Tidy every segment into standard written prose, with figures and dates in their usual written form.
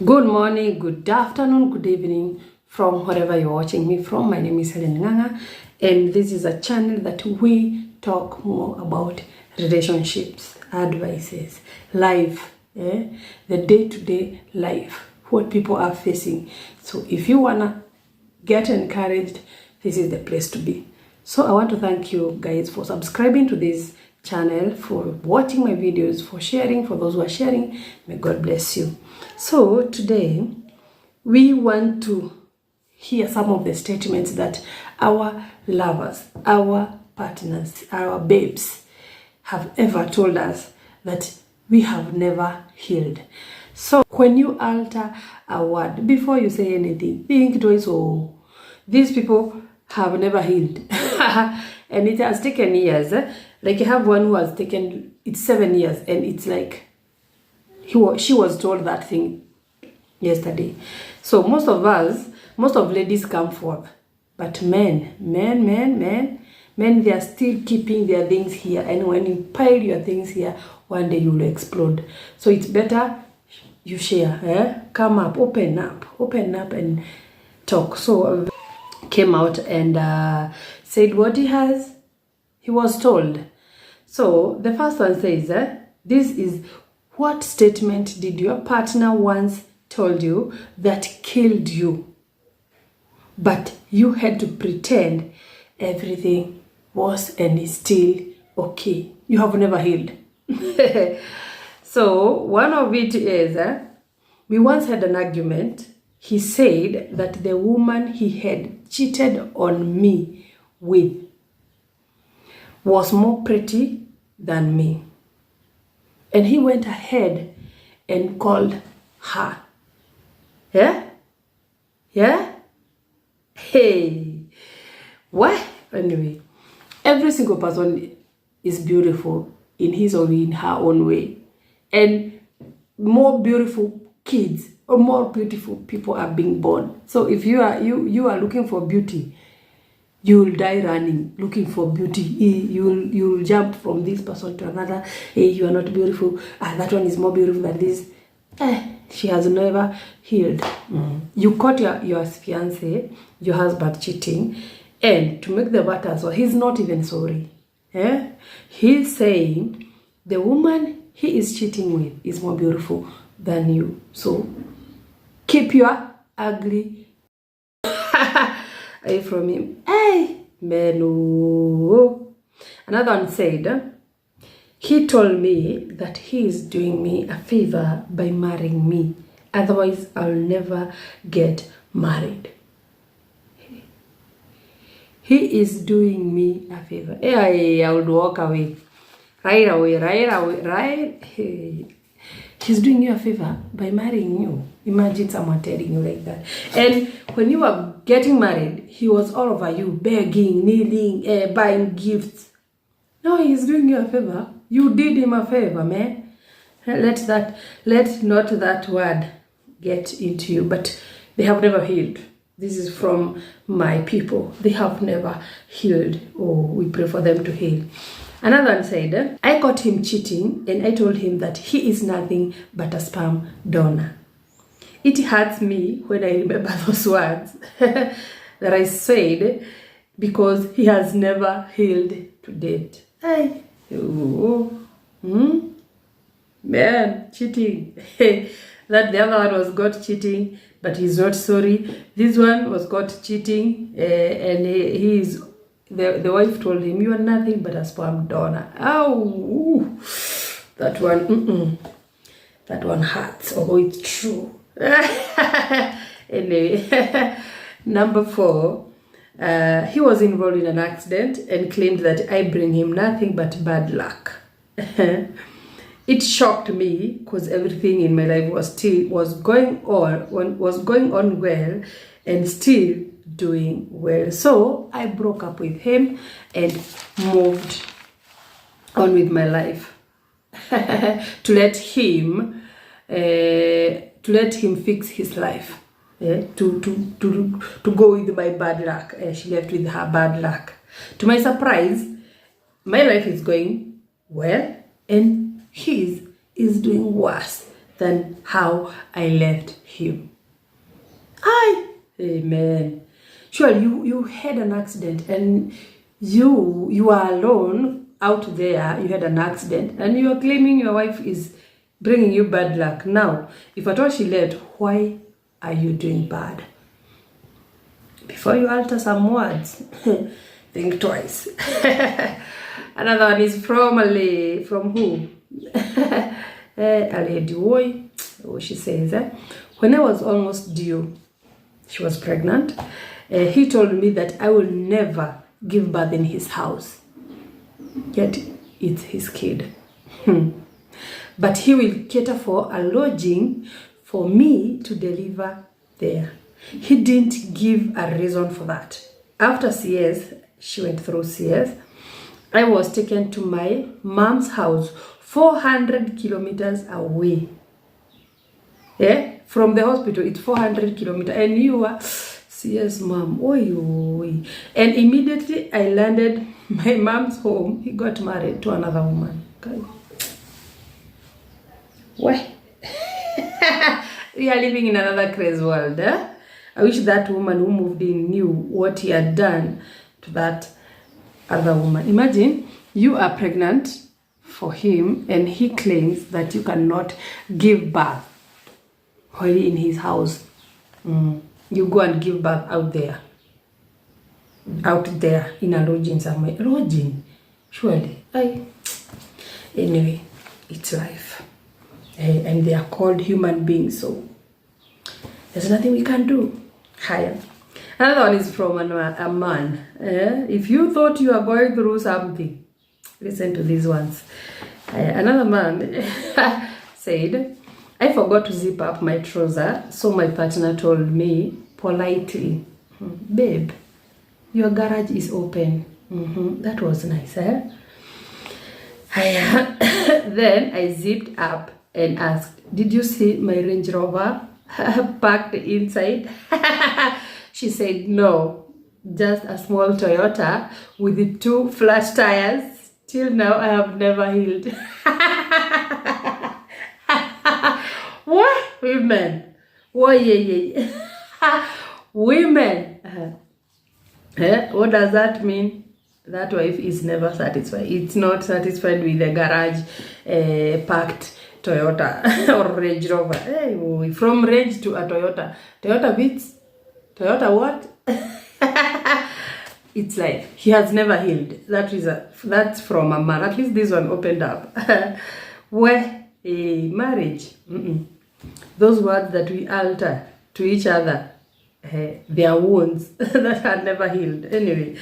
Good morning, good afternoon, good evening from wherever you're watching me from. My name is Helen Nganga, and this is a channel that we talk more about relationships, advices, life, the day-to-day life, what people are facing. So if you wanna get encouraged, this is the place to be. So I want to thank you guys for subscribing to this channel, for watching my videos, for sharing. For those who are sharing, may God bless you. So today we want to hear some of the statements that our lovers, our partners, our babes have ever told us that we have never healed. So when you alter a word before you say anything, think twice. Oh, these people have never healed. And it has taken years. Like I have one who has taken, it's 7 years, and it's like she was told that thing yesterday. So most of ladies come forth, but men, they are still keeping their things here, and when you pile your things here, one day you will explode. So it's better you share, come up, open up and talk. So came out and said what he was told. So the first one says, this is what statement did your partner once told you that killed you, but you had to pretend everything was and is still okay? You have never healed. So one of it is, we once had an argument. He said that the woman he had cheated on me with was more pretty than me. And he went ahead and called her. Yeah? Hey. What? Anyway, every single person is beautiful in his or in her own way. And more beautiful kids or more beautiful people are being born. So if you are looking for beauty, you will die running looking for beauty. You will jump from this person to another. Hey, you are not beautiful. That one is more beautiful than this. She has never healed. You caught your fiance, your husband cheating, and to make the matter so he's not even sorry. He's saying the woman he is cheating with is more beautiful than you. So keep your ugly away from him. Hey, Menu. Another one said, he told me that he is doing me a favor by marrying me. Otherwise, I'll never get married. He is doing me a favor. Hey, I would walk away. Right away. Hey. He's doing you a favor by marrying you. Imagine someone telling you like that. And when you were getting married, he was all over you, begging, kneeling, buying gifts. No, he's doing you a favor. You did him a favor, man. Let not that word get into you. But they have never healed. This is from my people. They have never healed. Oh, we pray for them to heal. Another one said, I caught him cheating and I told him that he is nothing but a sperm donor. It hurts me when I remember those words that I said, because he has never healed to date. Hey. Man, cheating. That the other one was got cheating, but he's not sorry. This one was got cheating, and he is... The wife told him, you are nothing but a sperm donor. Oh, that one, that one hurts, although it's true. Anyway, number 4, he was involved in an accident and claimed that I bring him nothing but bad luck. It shocked me because everything in my life was going on well and still doing well. So I broke up with him and moved on with my life to let him fix his life. To go with my bad luck. She left with her bad luck. To my surprise, my life is going well and his is doing worse than how I left him. Amen. Sure, you had an accident and you are alone out there. You had an accident and you are claiming your wife is bringing you bad luck. Now, if at all she left, why are you doing bad? Before you alter some words, think twice. Another one is from who? A lady boy. She says, when I was almost due, she was pregnant. He told me that I will never give birth in his house. Yet it's his kid. But he will cater for a lodging for me to deliver there. He didn't give a reason for that. After CS, she went through CS, I was taken to my mom's house 400 kilometers away. Yeah? From the hospital, it's 400 kilometers. And you are, CS mom, oi. And immediately I landed my mom's home. He got married to another woman. Okay. What? We are living in another crazy world. I wish that woman who moved in knew what he had done to that other woman. Imagine you are pregnant for him and he claims that you cannot give birth while in his house. You go and give birth out there in a lodging somewhere. Lodging, surely. Anyway, it's life. And they are called human beings, so there's nothing we can do. Higher. Another one is from a man. If you thought you are going through something, listen to these ones. Another man said, I forgot to zip up my trouser, so my partner told me politely, babe, your garage is open. That was nice, eh? Then I zipped up and asked, did you see my Range Rover parked inside? She said, no, just a small Toyota with 2 flat tires. Till now, I have never healed. What? Women. What? Women. What does that mean? That wife is never satisfied. It's not satisfied with the garage parked Toyota or Range Rover. Hey, from Range to a Toyota. Toyota Beats. Toyota what? It's like he has never healed. That's from a man. At least this one opened up. Where a marriage. Those words that we alter to each other, they are wounds that are never healed. Anyway,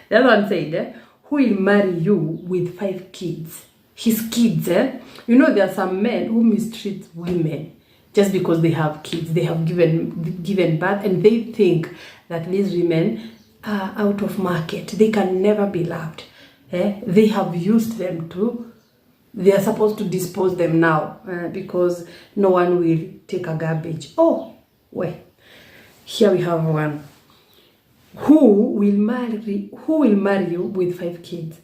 the other one said, who will marry you with 5 kids? His kids, You know, there are some men who mistreat women just because they have kids. They have given birth and they think that these women are out of market. They can never be loved. They have used them they are supposed to dispose them now because no one will take a garbage. Oh, well, here we have one. Who will marry you with 5 kids?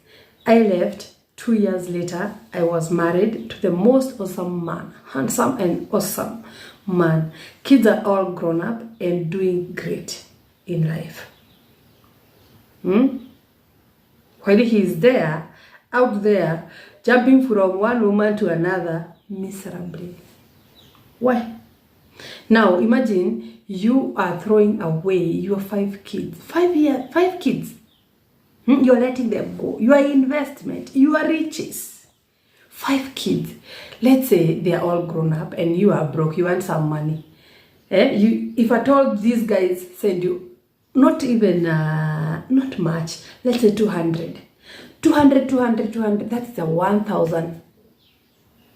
I left. 2 years later, I was married to the most awesome man, handsome and awesome man. Kids are all grown up and doing great in life. While he is out there, jumping from one woman to another miserably. Why? Now, imagine you are throwing away your 5 kids. 5 kids. You're letting them go. Your investment, your riches. 5 kids. Let's say they are all grown up and you are broke. You want some money. If at all these guys send you, not much. Let's say 200. 200. That's the 1,000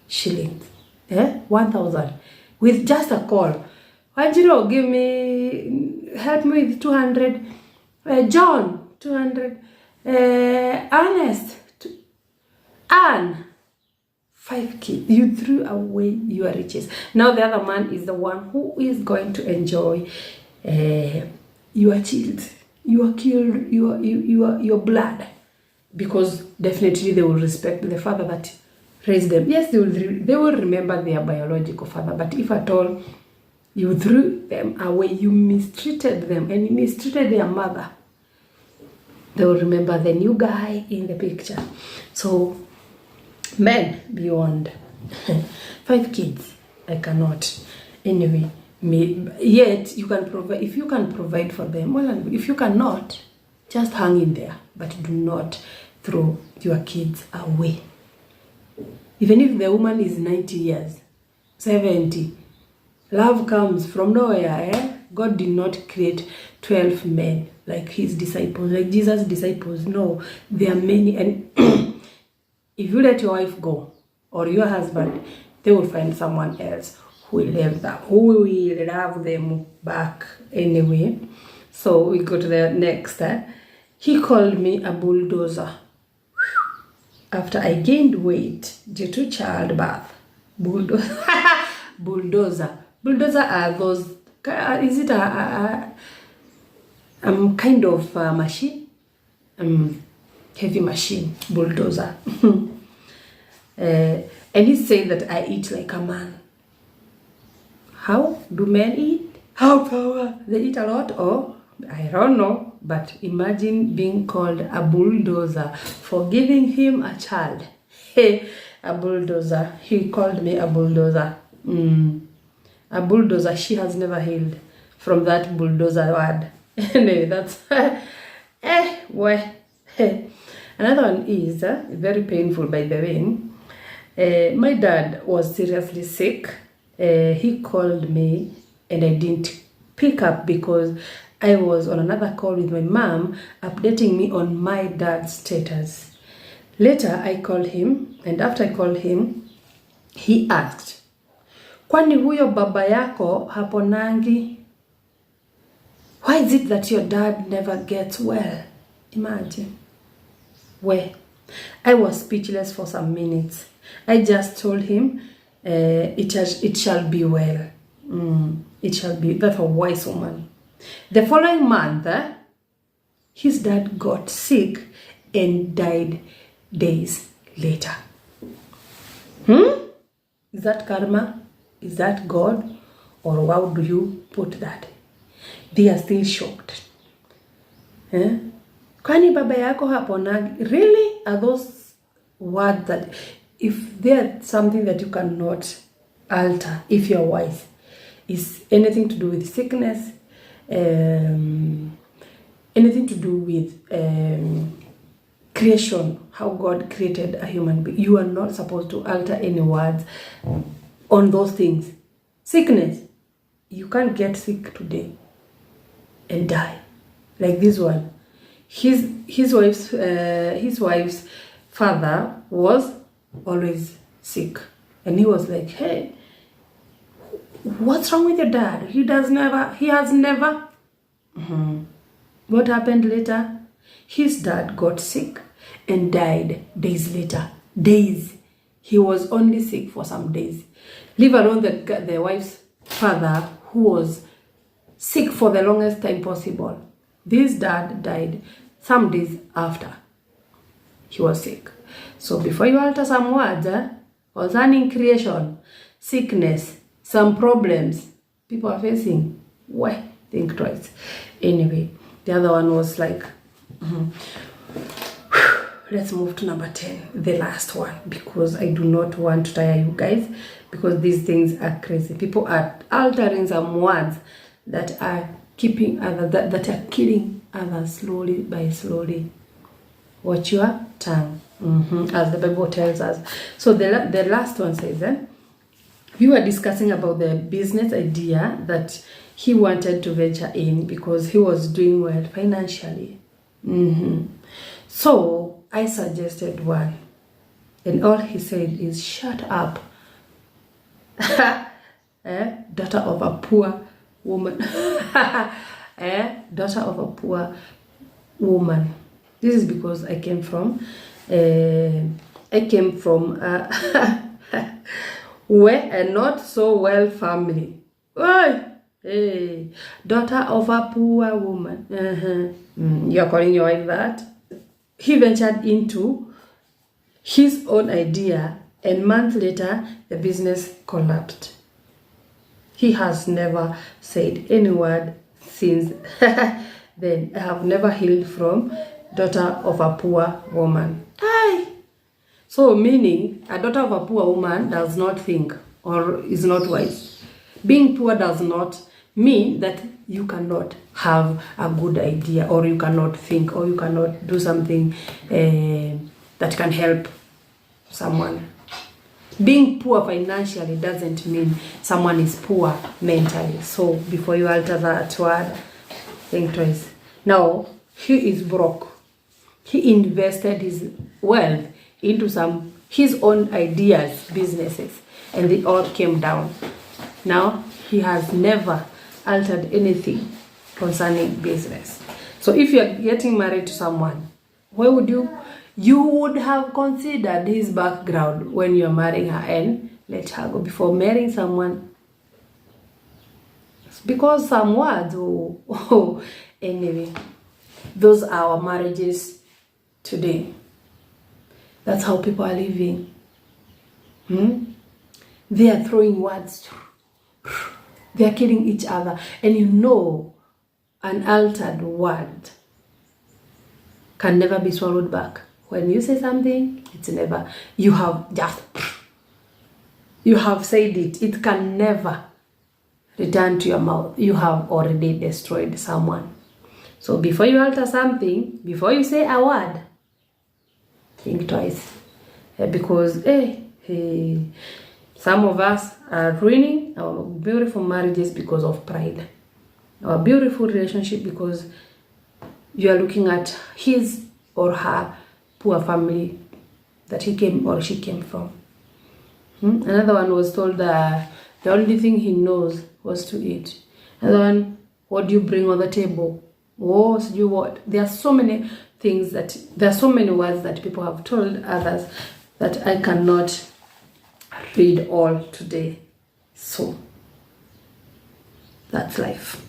shillings. 1,000. With just a call. Wanjiro, help me with 200. John, 200. Ernest, Anne, 5 kids. You threw away your riches. Now the other man is the one who is going to enjoy your child, your blood, because definitely they will respect the father that raise them. Yes, they will remember their biological father, but if at all you threw them away, you mistreated them, and you mistreated their mother, they will remember the new guy in the picture. So, men, be warned. 5 kids, I cannot. Anyway, yet you can provide. If you can provide for them, well, if you cannot, just hang in there, but do not throw your kids away. Even if the woman is 90 years, 70, love comes from nowhere. God did not create 12 men like his disciples, like Jesus' disciples. No, there are many. And if you let your wife go or your husband, they will find someone else who will love them back anyway. So we go to the next. He called me a bulldozer after I gained weight due to childbirth. Bulldozer. Bulldozer are those, is it a kind of machine? Heavy machine, bulldozer. And he said that I eat like a man. How do men eat? How power? They eat a lot, or I don't know. But imagine being called a bulldozer for giving him a child. Hey, a bulldozer. He called me a bulldozer. A bulldozer. She has never healed from that bulldozer word. Anyway, that's well. Another one is very painful, by the way. My dad was seriously sick. He called me and I didn't pick up because I was on another call with my mom updating me on my dad's status. Later, I called him, and after I called him, he asked, kwani huyo baba yako haponangi? Why is it that your dad never gets well? Imagine. Well, I was speechless for some minutes. I just told him, it shall be well. It shall be. That's a wise woman. The following month, his dad got sick and died days later. Is that karma? Is that God? Or how do you put that? They are still shocked. Kwani baba yako hapona? Really? Are those words that if they're something that you cannot alter if you're wise? Is anything to do with sickness? Anything to do with creation, how God created a human being. You are not supposed to alter any words on those things. Sickness, you can't get sick today and die like this one. His wife's father was always sick, and he was like, hey, what's wrong with your dad? He has never. What happened later? His dad got sick and died days later. Days. He was only sick for some days. Leave alone the wife's father, who was sick for the longest time possible. This dad died some days after he was sick. So before you alter some words, concerning creation, sickness, some problems people are facing, why? Think twice. Anyway, the other one was like, let's move to number 10, the last one, because I do not want to tire you guys, because these things are crazy. People are altering some words that are keeping others, that are killing others slowly by slowly. Watch your tongue, as the Bible tells us. So the last one says, we were discussing about the business idea that he wanted to venture in because he was doing well financially. So I suggested one, and all he said is, shut up. Daughter of a poor woman. Daughter of a poor woman. This is because I came from where a not so well family. Hey, daughter of a poor woman. You're calling your wife that? He ventured into his own idea And months later, the business collapsed. He has never said any word since then. I have never healed from daughter of a poor woman. Aye. So meaning, a daughter of a poor woman does not think or is not wise. Being poor does not mean that you cannot have a good idea, or you cannot think, or you cannot do something that can help someone. Being poor financially doesn't mean someone is poor mentally. So before you alter that word, think twice. Now, he is broke. He invested his wealth into his own ideas, businesses, and they all came down. Now, he has never altered anything concerning business. So if you're getting married to someone, why would you would have considered his background when you're marrying her and let her go before marrying someone. Because some words, anyway, those are our marriages today. That's how people are living. They are throwing words. They are killing each other. And an altered word can never be swallowed back. When you say something, it's never. You have said it. It can never return to your mouth. You have already destroyed someone. So before you alter something, before you say a word, think twice. Because some of us are ruining our beautiful marriages because of pride. Our beautiful relationship because you are looking at his or her poor family that he came or she came from. Another one was told that the only thing he knows was to eat. Another one, what do you bring on the table? Oh, so you what? There are so many things there are so many words that people have told others that I cannot read all today. So that's life.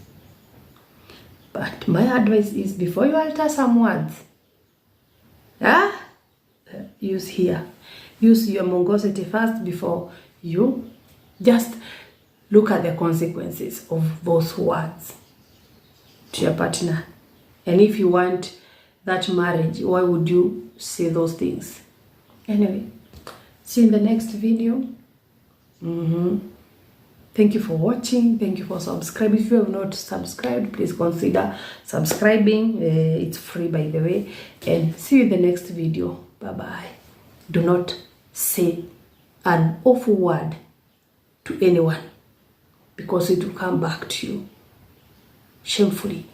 But my advice is, before you alter some words, use here. Use your mongosity first before you just look at the consequences of those words to your partner. And if you want that marriage, why would you say those things? Anyway, see you in the next video. Thank you for watching. Thank you for subscribing. If you have not subscribed, please consider subscribing. It's free, by the way. And see you in the next video. Bye-bye. Do not say an awful word to anyone, because it will come back to you shamefully.